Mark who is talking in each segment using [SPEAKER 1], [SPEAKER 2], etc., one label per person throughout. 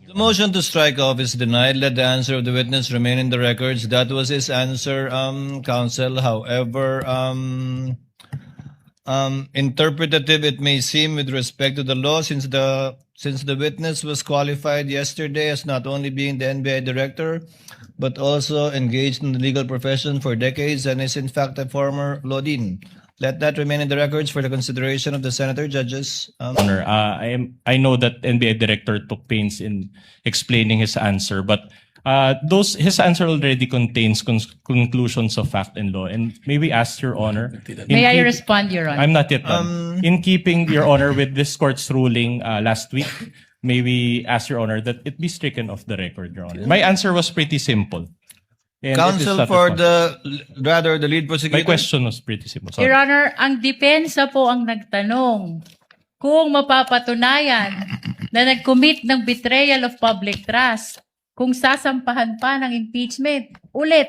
[SPEAKER 1] The motion to strike off is denied. Let the answer of the witness remain in the records. That was his answer, counsel. However, interpretative it may seem with respect to the law, since the witness was qualified yesterday as not only being the NBI director, but also engaged in the legal profession for decades and is in fact a former law dean. Let that remain in the records for the consideration of the senator judges.
[SPEAKER 2] Honor, I know that NBI director took pains in explaining his answer, but his answer already contains conclusions of fact and law. And may we ask Your Honor?
[SPEAKER 3] May I respond, Your Honor?
[SPEAKER 2] I'm not yet done. In keeping, Your Honor, with this court's ruling last week, may we ask Your Honor that it be stricken off the record, Your Honor? My answer was pretty simple. And
[SPEAKER 1] Counsel for the lead prosecutor.
[SPEAKER 2] My question was pretty simple. Sorry.
[SPEAKER 3] Your Honor, ang depensa po ang nagtanong kung mapapatunayan na nag-commit ng betrayal of public trust, kung sasampahan pa ng impeachment ulit,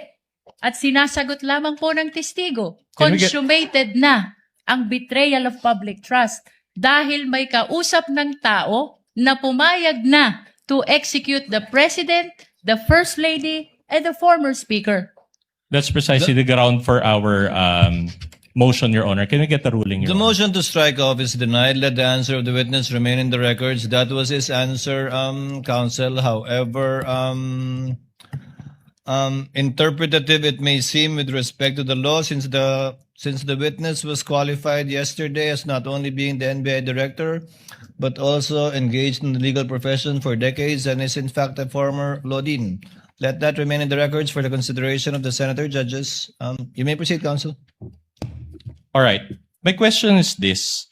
[SPEAKER 3] at sinasagot lamang po ng testigo, consummated na ang betrayal of public trust dahil may kausap ng tao na pumayag na to execute the President, the First Lady, and the former Speaker.
[SPEAKER 2] That's precisely the ground for our motion, Your Honor. Can we get the ruling, Your
[SPEAKER 1] The
[SPEAKER 2] Honor?
[SPEAKER 1] motion to strike off is denied. Let the answer of the witness remain in the records. That was his answer, counsel. However, interpretative it may seem with respect to the law, since the witness was qualified yesterday as not only being the NBI director, but also engaged in the legal profession for decades and is in fact a former law dean. Let that remain in the records for the consideration of the senator judges. You may proceed, counsel.
[SPEAKER 2] All right. My question is this.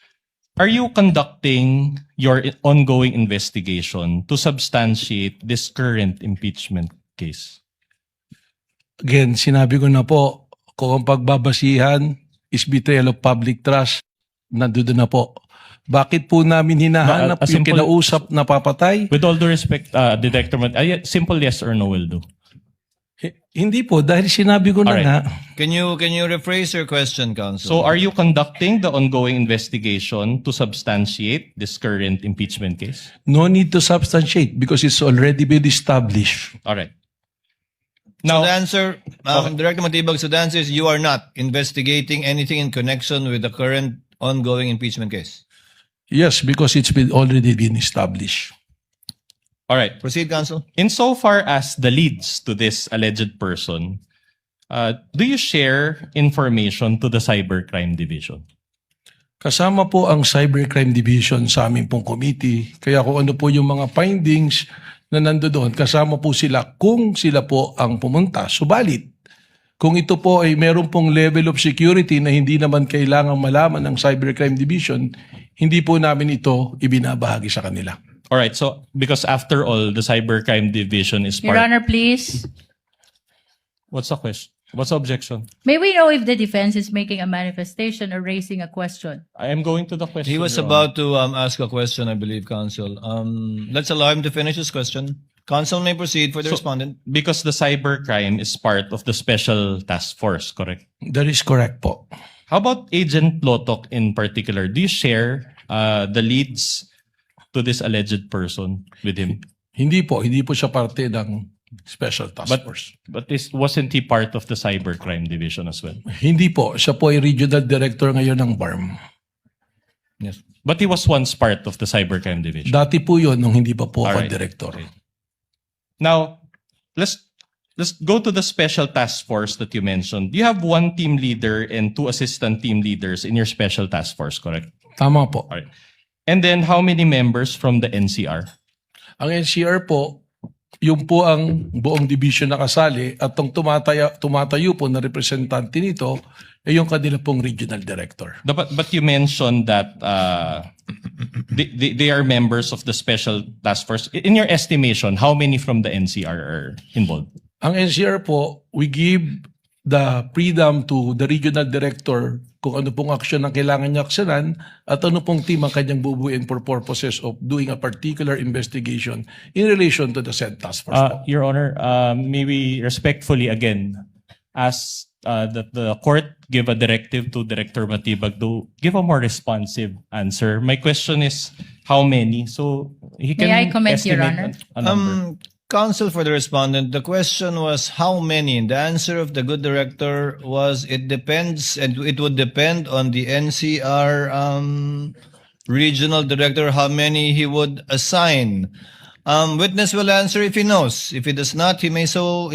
[SPEAKER 2] Are you conducting your ongoing investigation to substantiate this current impeachment case?
[SPEAKER 4] Again, sinabi ko na po, kung ang pagbabasihan is betrayal of public trust, nandoon na po. Bakit po namin hinahanap
[SPEAKER 2] A
[SPEAKER 4] yung
[SPEAKER 2] simple-
[SPEAKER 4] kinausap na papatay?
[SPEAKER 2] With all due respect, Detector, simple yes or no will do.
[SPEAKER 4] Hindi po, dahil sinabi ko na
[SPEAKER 2] Alright.
[SPEAKER 4] nga.
[SPEAKER 1] Can you rephrase your question, counsel?
[SPEAKER 2] So are you conducting the ongoing investigation to substantiate this current impeachment case?
[SPEAKER 4] No need to substantiate because it's already been established.
[SPEAKER 2] All right.
[SPEAKER 1] So
[SPEAKER 2] Now,
[SPEAKER 1] the answer, Director Matibag, so the answer is you are not investigating anything in connection with the current ongoing impeachment case.
[SPEAKER 4] Yes, because it's already been established.
[SPEAKER 2] all right.
[SPEAKER 1] Proceed, counsel.
[SPEAKER 2] Insofar as the leads to this alleged person, do you share information to the Cybercrime Division?
[SPEAKER 4] Kasama po ang Cybercrime Division sa aming pong committee. Kaya kung ano po yung mga findings na nandoon, kasama po sila kung sila po ang pumunta. Subalit, kung ito po ay meron pong level of security na hindi naman kailangang malaman ng Cybercrime Division, hindi po namin ito ibinabahagi sa kanila.
[SPEAKER 2] All right. So because after all, the Cybercrime Division is
[SPEAKER 3] Your
[SPEAKER 2] part.
[SPEAKER 3] Honor, please.
[SPEAKER 2] What's the question? What's the objection?
[SPEAKER 3] May we know if the defense is making a manifestation or raising a question?
[SPEAKER 2] I am going to the question.
[SPEAKER 1] He was
[SPEAKER 2] Your Honor.
[SPEAKER 1] about to ask a question, I believe, counsel. Let's allow him to finish his question. Counsel may proceed for the respondent.
[SPEAKER 2] Because the cybercrime is part of the special task force, correct?
[SPEAKER 4] That is correct po.
[SPEAKER 2] How about Agent Lotok in particular? Do you share the leads to this alleged person with him?
[SPEAKER 4] Hindi po siya parte ng Special Task Force.
[SPEAKER 2] But wasn't he part of the cybercrime division as well?
[SPEAKER 4] Hindi po, siya po ay regional director ngayon ng BARM.
[SPEAKER 1] Yes.
[SPEAKER 2] But he was once part of the cybercrime division.
[SPEAKER 4] Dati po yun nung hindi pa po ako
[SPEAKER 2] Alright.
[SPEAKER 4] director.
[SPEAKER 2] Okay. Now, let's go to the special task force that you mentioned. You have one team leader and two assistant team leaders in your special task force, correct?
[SPEAKER 4] Tama po.
[SPEAKER 2] All right. And then how many members from the NCR?
[SPEAKER 4] Ang NCR po, yung po ang buong division na kasali at ang tumatayo po na representante nito ay yung kanila pong regional director.
[SPEAKER 2] But you mentioned that they are members of the special task force. In your estimation, how many from the NCR are involved?
[SPEAKER 4] Ang NCR po, we give the freedom to the regional director kung ano pong aksyon ang kailangan niya aksyonan at ano pong team ang kanyang bubuin for purposes of doing a particular investigation in relation to the said task force po.
[SPEAKER 2] Your Honor, may we respectfully again ask that the court give a directive to Director Matibag to give a more responsive answer. My question is, how many? So he can
[SPEAKER 3] May I comment, Your
[SPEAKER 2] estimate
[SPEAKER 3] Honor?
[SPEAKER 2] a number.
[SPEAKER 1] Counsel for the respondent, the question was how many? And the answer of the good director was it depends, and it would depend on the NCR regional director how many he would assign. Witness will answer if he knows. If he does not, he may so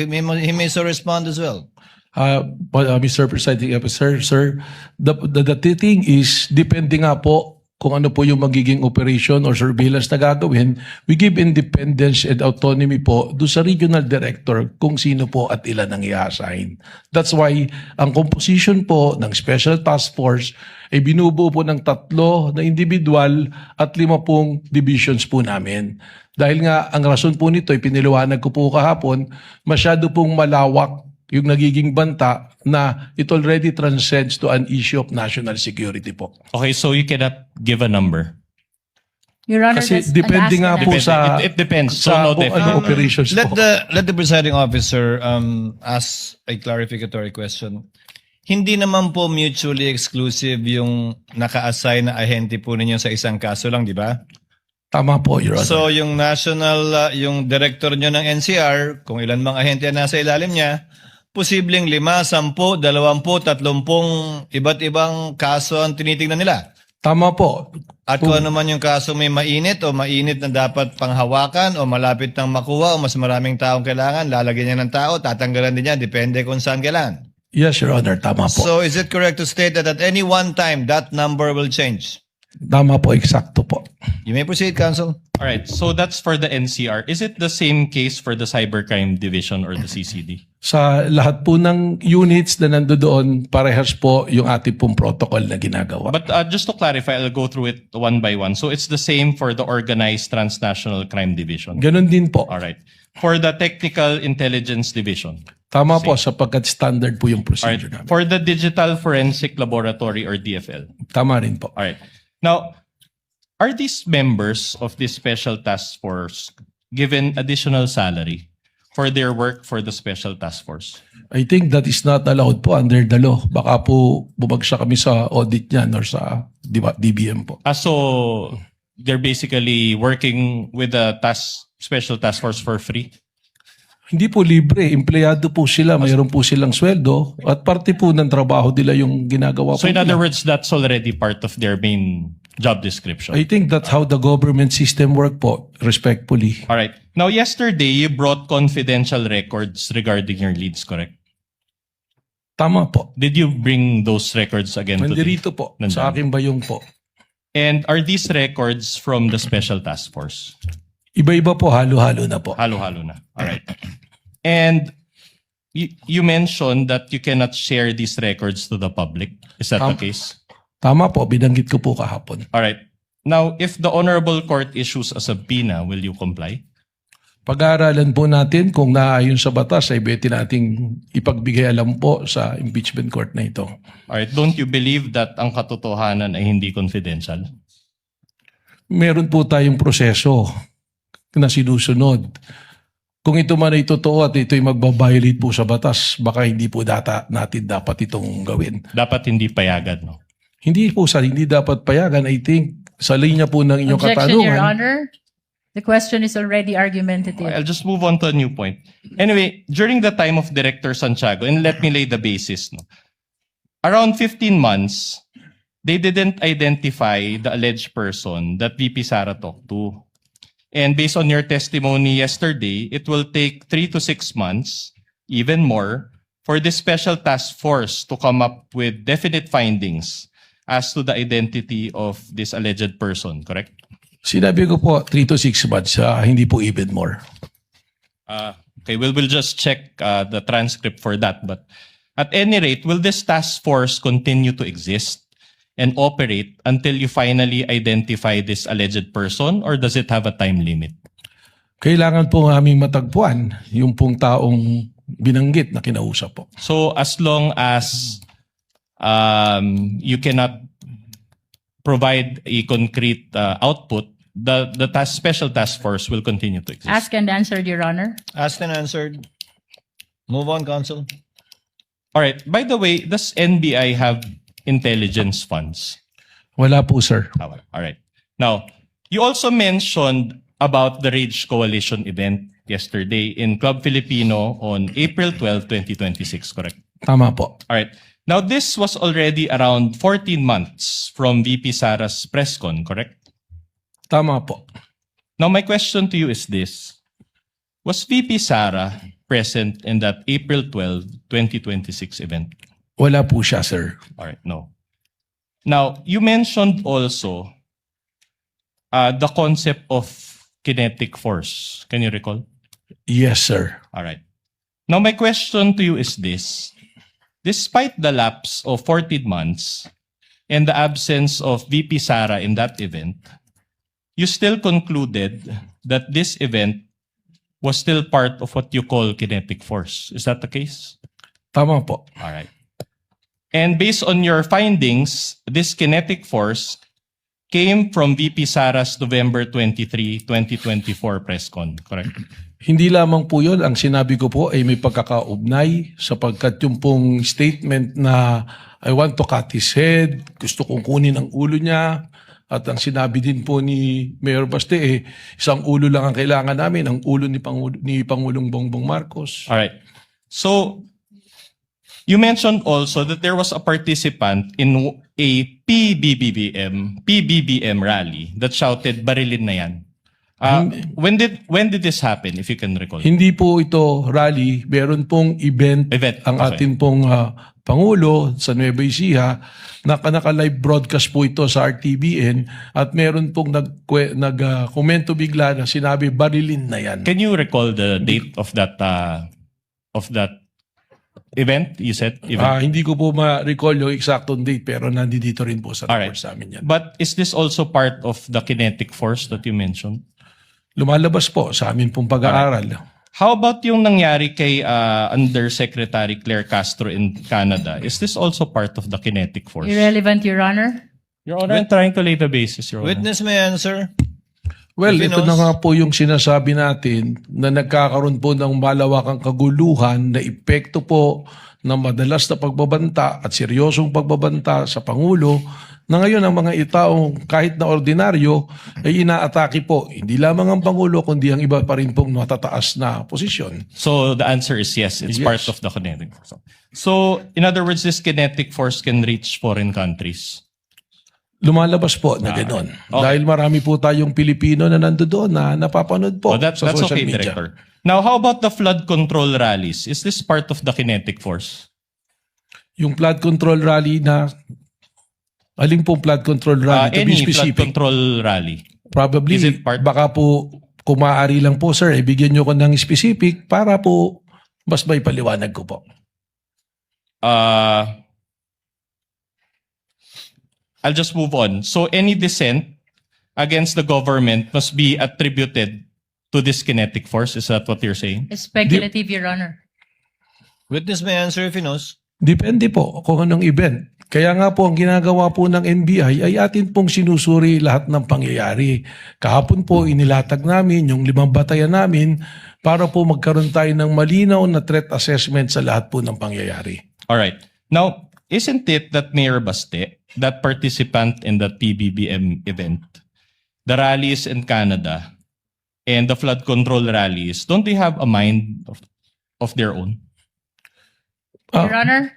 [SPEAKER 1] respond as well.
[SPEAKER 4] Mr. Presiding Officer, sir, the thing is, depende nga po kung ano po yung magiging operation or surveillance na gagawin, we give independence and autonomy po do sa regional director kung sino po at ilan ang i-assign. That's why ang composition po ng Special Task Force ay binubuo po ng 3 na individual at 5 divisions po namin. Dahil nga ang rason po nito ay piniliwanag ko po kahapon, masyado pong malawak yung nagiging banta na it already transcends to an issue of national security po.
[SPEAKER 2] Okay, so you cannot give a number.
[SPEAKER 3] Your Honor,
[SPEAKER 4] Kasi
[SPEAKER 3] that's
[SPEAKER 4] depende nga po
[SPEAKER 2] Depende.
[SPEAKER 4] sa
[SPEAKER 2] It depends. So
[SPEAKER 4] sa
[SPEAKER 2] no
[SPEAKER 4] kung
[SPEAKER 2] definite.
[SPEAKER 4] ano operations
[SPEAKER 1] Let
[SPEAKER 4] po.
[SPEAKER 1] the presiding officer ask a clarificatory question. Hindi naman po mutually exclusive yung naka-assign na ahente po ninyo sa isang kaso lang, di ba?
[SPEAKER 4] Tama po, Your Honor.
[SPEAKER 1] So yung national, yung director nyo ng NCR, kung ilan mang ahente ang nasa ilalim niya, posibleng 5, 10, 20, 30 iba't ibang kaso ang tinitingnan nila.
[SPEAKER 4] Tama po.
[SPEAKER 1] At kung ano man yung kaso may mainit o mainit na dapat panghawakan o malapit nang makuha o mas maraming taong kailangan, lalagyan niya ng tao, tatanggalan din niya, depende kung saan kailangan.
[SPEAKER 4] Yes, Your Honor. Tama po.
[SPEAKER 1] So is it correct to state that at any one time, that number will change?
[SPEAKER 4] Tama po. Eksakto po.
[SPEAKER 1] You may proceed, counsel.
[SPEAKER 2] All right, so that's for the NCR. Is it the same case for the Cybercrime Division or the CCD?
[SPEAKER 4] Sa lahat po ng units na nandoon, parehas po yung ating pong protocol na ginagawa.
[SPEAKER 2] But just to clarify, I'll go through it one by one. So it's the same for the Organized Transnational Crime Division.
[SPEAKER 4] Ganon din po.
[SPEAKER 2] All right. For the Technical Intelligence Division.
[SPEAKER 4] Tama po sapagkat standard po yung
[SPEAKER 2] All right.
[SPEAKER 4] procedure namin.
[SPEAKER 2] For the Digital Forensic Laboratory or DFL.
[SPEAKER 4] Tama rin po.
[SPEAKER 2] All right. Now, are these members of this special task force given additional salary for their work for the special task force?
[SPEAKER 4] I think that is not allowed po under the law. Baka po bumagsak kami sa audit niyan or sa DBM po.
[SPEAKER 2] So they're basically working with the special task force for free?
[SPEAKER 4] Hindi po libre. Empleyado po sila. Mayroon po silang sweldo. At parte po ng trabaho nila yung ginagawa
[SPEAKER 2] So
[SPEAKER 4] po
[SPEAKER 2] in other
[SPEAKER 4] nila.
[SPEAKER 2] words, that's already part of their main job description.
[SPEAKER 4] I think that's how the government system work po, respectfully.
[SPEAKER 2] All right. Now, yesterday, you brought confidential records regarding your leads, correct?
[SPEAKER 4] Tama po.
[SPEAKER 2] Did you bring those records again today?
[SPEAKER 4] Nandirito po.
[SPEAKER 2] Nandun.
[SPEAKER 4] Sa aking bayong po.
[SPEAKER 2] And are these records from the special task force?
[SPEAKER 4] Iba-iba po. Halo-halo na po.
[SPEAKER 2] Halo-halo na. All right. And you mentioned that you cannot share these records to the public. Is that the case?
[SPEAKER 4] Tama po. Binanggit ko po kahapon.
[SPEAKER 2] All right. Now, if the Honorable Court issues a subpoena, will you comply?
[SPEAKER 4] Pag-aaralan po natin kung naayon sa batas ay bete nating ipagbigay alam po sa impeachment court na ito.
[SPEAKER 2] All right. Don't you believe that ang katotohanan ay hindi confidential?
[SPEAKER 4] Meron po tayong proseso na sinusunod. Kung ito man ay totoo at ito ay magbabiolate po sa batas, baka hindi po natin dapat itong gawin.
[SPEAKER 2] Dapat hindi payagan, no?
[SPEAKER 4] Hindi po hindi dapat payagan. I think sa linya po ng inyong
[SPEAKER 3] Objection, Your
[SPEAKER 4] katanungan.
[SPEAKER 3] Honor. The question is already argumentative.
[SPEAKER 2] I'll just move on to a new point. Anyway, during the time of Director Santiago, and let me lay the basis, no? Around 15 months, they didn't identify the alleged person that VP Sara talked to. And based on your testimony yesterday, it will take 3 to 6 months, even more, for this special task force to come up with definite findings as to the identity of this alleged person, correct?
[SPEAKER 4] Sinabi ko po 3 to 6 months, hindi po even more.
[SPEAKER 2] Okay, we'll just check the transcript for that. But at any rate, will this task force continue to exist and operate until you finally identify this alleged person, or does it have a time limit?
[SPEAKER 4] Kailangan po aming matagpuan yung pong taong binanggit na kinausap po.
[SPEAKER 2] So as long as you cannot provide a concrete output, the special task force will continue to exist.
[SPEAKER 3] Asked and answered, Your Honor.
[SPEAKER 1] Asked and answered. Move on, counsel.
[SPEAKER 2] All right. By the way, does NBI have intelligence funds?
[SPEAKER 4] Wala po, sir.
[SPEAKER 2] All right. Now, you also mentioned about the Rage Coalition event yesterday in Club Filipino on April 12, 2026, correct?
[SPEAKER 4] Tama po.
[SPEAKER 2] All right. Now, this was already around 14 months from VP Sara's press con, correct?
[SPEAKER 4] Tama po.
[SPEAKER 2] Now, my question to you is this. Was VP Sara present in that April 12, 2026 event?
[SPEAKER 4] Wala po siya, sir.
[SPEAKER 2] All right, no. Now, you mentioned also the concept of kinetic force. Can you recall?
[SPEAKER 4] Yes, sir.
[SPEAKER 2] All right. Now, my question to you is this. Despite the lapse of 14 months and the absence of VP Sara in that event, you still concluded that this event was still part of what you call kinetic force. Is that the case?
[SPEAKER 4] Tama po.
[SPEAKER 2] All right. And based on your findings, this kinetic force came from VP Sara's November 23, 2024 press con, correct?
[SPEAKER 4] Hindi lamang po yun. Ang sinabi ko po ay may pagkakaugnay sapagkat yung pong statement na I want to cut his head, gusto kong kunin ang ulo niya, at ang sinabi din po ni Mayor Baste, isang ulo lang ang kailangan namin, ang ulo ni Pangulong Bongbong Marcos.
[SPEAKER 2] All right. So, you mentioned also that there was a participant in a PBBM rally that shouted, "Barilin na yan." When did this happen, if you can recall?
[SPEAKER 4] Hindi po ito rally, meron pong event, ang
[SPEAKER 2] okay.
[SPEAKER 4] atin pong Pangulo sa Nueva Ecija, naka-live broadcast po ito sa RTBN at meron pong nag-komento bigla na sinabi, barilin na yan.
[SPEAKER 2] Can you recall the date of that event? You said event.
[SPEAKER 4] Hindi ko po ma-recall yung exact date pero nandito rin po sa
[SPEAKER 2] All right.
[SPEAKER 4] report sa amin yan.
[SPEAKER 2] But is this also part of the kinetic force that you mentioned?
[SPEAKER 4] Lumalabas po sa amin pong pag-aaral.
[SPEAKER 2] How about yung nangyari kay Undersecretary Claire Castro in Canada? Is this also part of the kinetic force?
[SPEAKER 3] Irrelevant, Your Honor.
[SPEAKER 2] Your Honor, I'm trying to lay the basis, Your Honor.
[SPEAKER 1] Witness may answer.
[SPEAKER 4] Well,
[SPEAKER 1] If he
[SPEAKER 4] ito na
[SPEAKER 1] knows.
[SPEAKER 4] nga po yung sinasabi natin na nagkakaroon po ng malawakang kaguluhan na epekto po ng madalas na pagbabanta at seryosong pagbabanta sa Pangulo na ngayon ang mga itaong kahit na ordinaryo ay inaatake po. Hindi lamang ang Pangulo kundi ang iba pa rin pong matataas na posisyon.
[SPEAKER 2] So the answer is yes, it's
[SPEAKER 4] Yes.
[SPEAKER 2] part of the kinetic force. So in other words, this kinetic force can reach foreign countries.
[SPEAKER 4] Lumalabas po na gano'n.
[SPEAKER 2] Okay.
[SPEAKER 4] Dahil marami po tayong Pilipino na nandoon na napapanood po
[SPEAKER 2] That's
[SPEAKER 4] sa social
[SPEAKER 2] okay,
[SPEAKER 4] media.
[SPEAKER 2] Director. Now, how about the flood control rallies? Is this part of the kinetic force?
[SPEAKER 4] Yung flood control rally na aling pong flood control rally to be
[SPEAKER 2] Any flood
[SPEAKER 4] specific?
[SPEAKER 2] control rally?
[SPEAKER 4] Probably,
[SPEAKER 2] Is it part-
[SPEAKER 4] baka po kung maaari lang po sir, ibigyan nyo ko ng specific para po mas may paliwanag ko po.
[SPEAKER 2] I'll just move on. So any dissent against the government must be attributed to this kinetic force. Is that what you're saying?
[SPEAKER 3] Speculative, Your Honor.
[SPEAKER 1] Witness may answer if he knows.
[SPEAKER 4] Depende po kung anong event. Kaya nga po ang ginagawa po ng NBI ay atin pong sinusuri lahat ng pangyayari. Kahapon po inilatag namin yung 5 batayan namin para po magkaroon tayo ng malinaw na threat assessment sa lahat po ng pangyayari.
[SPEAKER 2] All right. Now, isn't it that Mayor Baste, that participant in that PBBM event, the rallies in Canada, and the flood control rallies, don't they have a mind of their own?
[SPEAKER 3] Your Honor,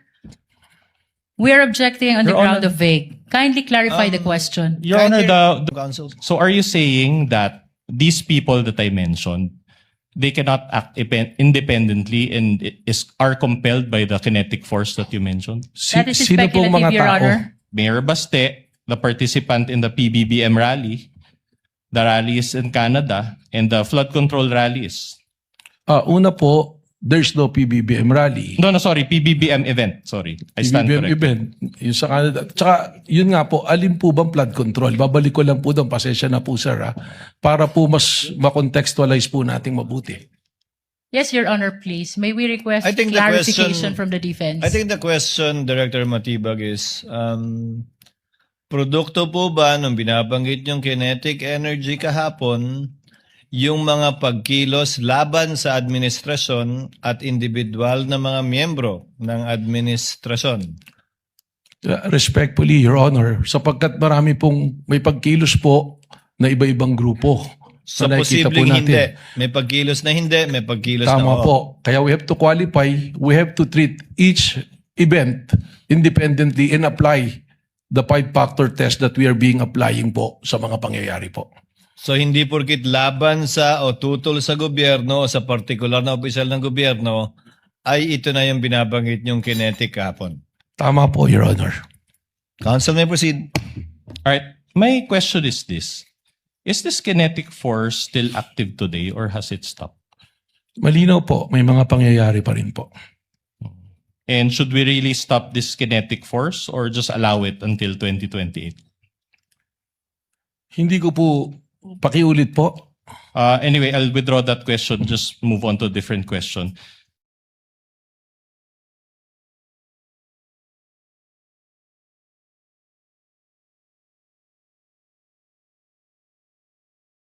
[SPEAKER 3] we are objecting on the
[SPEAKER 2] Your
[SPEAKER 3] ground
[SPEAKER 2] Honor.
[SPEAKER 3] of vague. Kindly clarify the question.
[SPEAKER 2] Your Honor,
[SPEAKER 1] Counsel.
[SPEAKER 2] so are you saying that these people that I mentioned, they cannot act independently and are compelled by the kinetic force that you mentioned?
[SPEAKER 3] That is
[SPEAKER 4] Sino pong
[SPEAKER 3] speculative,
[SPEAKER 4] mga
[SPEAKER 3] Your
[SPEAKER 4] tao?
[SPEAKER 3] Honor.
[SPEAKER 2] Mayor Baste, the participant in the PBBM rally, the rallies in Canada, and the flood control rallies.
[SPEAKER 4] Una po, there's no PBBM rally.
[SPEAKER 2] No, sorry, PBBM event. Sorry, I stand
[SPEAKER 4] PBBM
[SPEAKER 2] corrected.
[SPEAKER 4] event, yung sa Canada. Tsaka, yun nga po, alin po bang flood control? Babalik ko lang po doon, pasensya na po sir, para po mas makontextualize po nating mabuti.
[SPEAKER 3] Yes, Your Honor, please. May we request
[SPEAKER 1] I think the
[SPEAKER 3] clarification
[SPEAKER 1] question-
[SPEAKER 3] from the defense?
[SPEAKER 1] I think the question, Director Matibag, is produkto po ba nung binabanggit yung kinetic energy kahapon yung mga pagkilos laban sa administrasyon at individual na mga miyembro ng administrasyon.
[SPEAKER 4] Respectfully, Your Honor, sapagkat marami pong may pagkilos po na iba-ibang grupo.
[SPEAKER 1] So
[SPEAKER 4] na nakikita po
[SPEAKER 1] posibleng hindi.
[SPEAKER 4] natin.
[SPEAKER 1] May pagkilos na hindi, may pagkilos na
[SPEAKER 4] Tama
[SPEAKER 1] oo.
[SPEAKER 4] po. Kaya we have to qualify, we have to treat each event independently and apply the 5-factor test that we are being applying po sa mga pangyayari po.
[SPEAKER 1] So hindi porkit laban sa o tutol sa gobyerno o sa partikular na opisyal ng gobyerno ay ito na yung binabanggit yung kinetic kahapon.
[SPEAKER 4] Tama po, Your Honor.
[SPEAKER 1] Counsel may proceed.
[SPEAKER 2] All right. My question is this. Is this kinetic force still active today or has it stopped?
[SPEAKER 4] Malinaw po, may mga pangyayari pa rin po.
[SPEAKER 2] And should we really stop this kinetic force or just allow it until 2028?
[SPEAKER 4] Hindi ko po, pakiulit po.
[SPEAKER 2] Anyway, I'll withdraw that question. Just move on to a different question.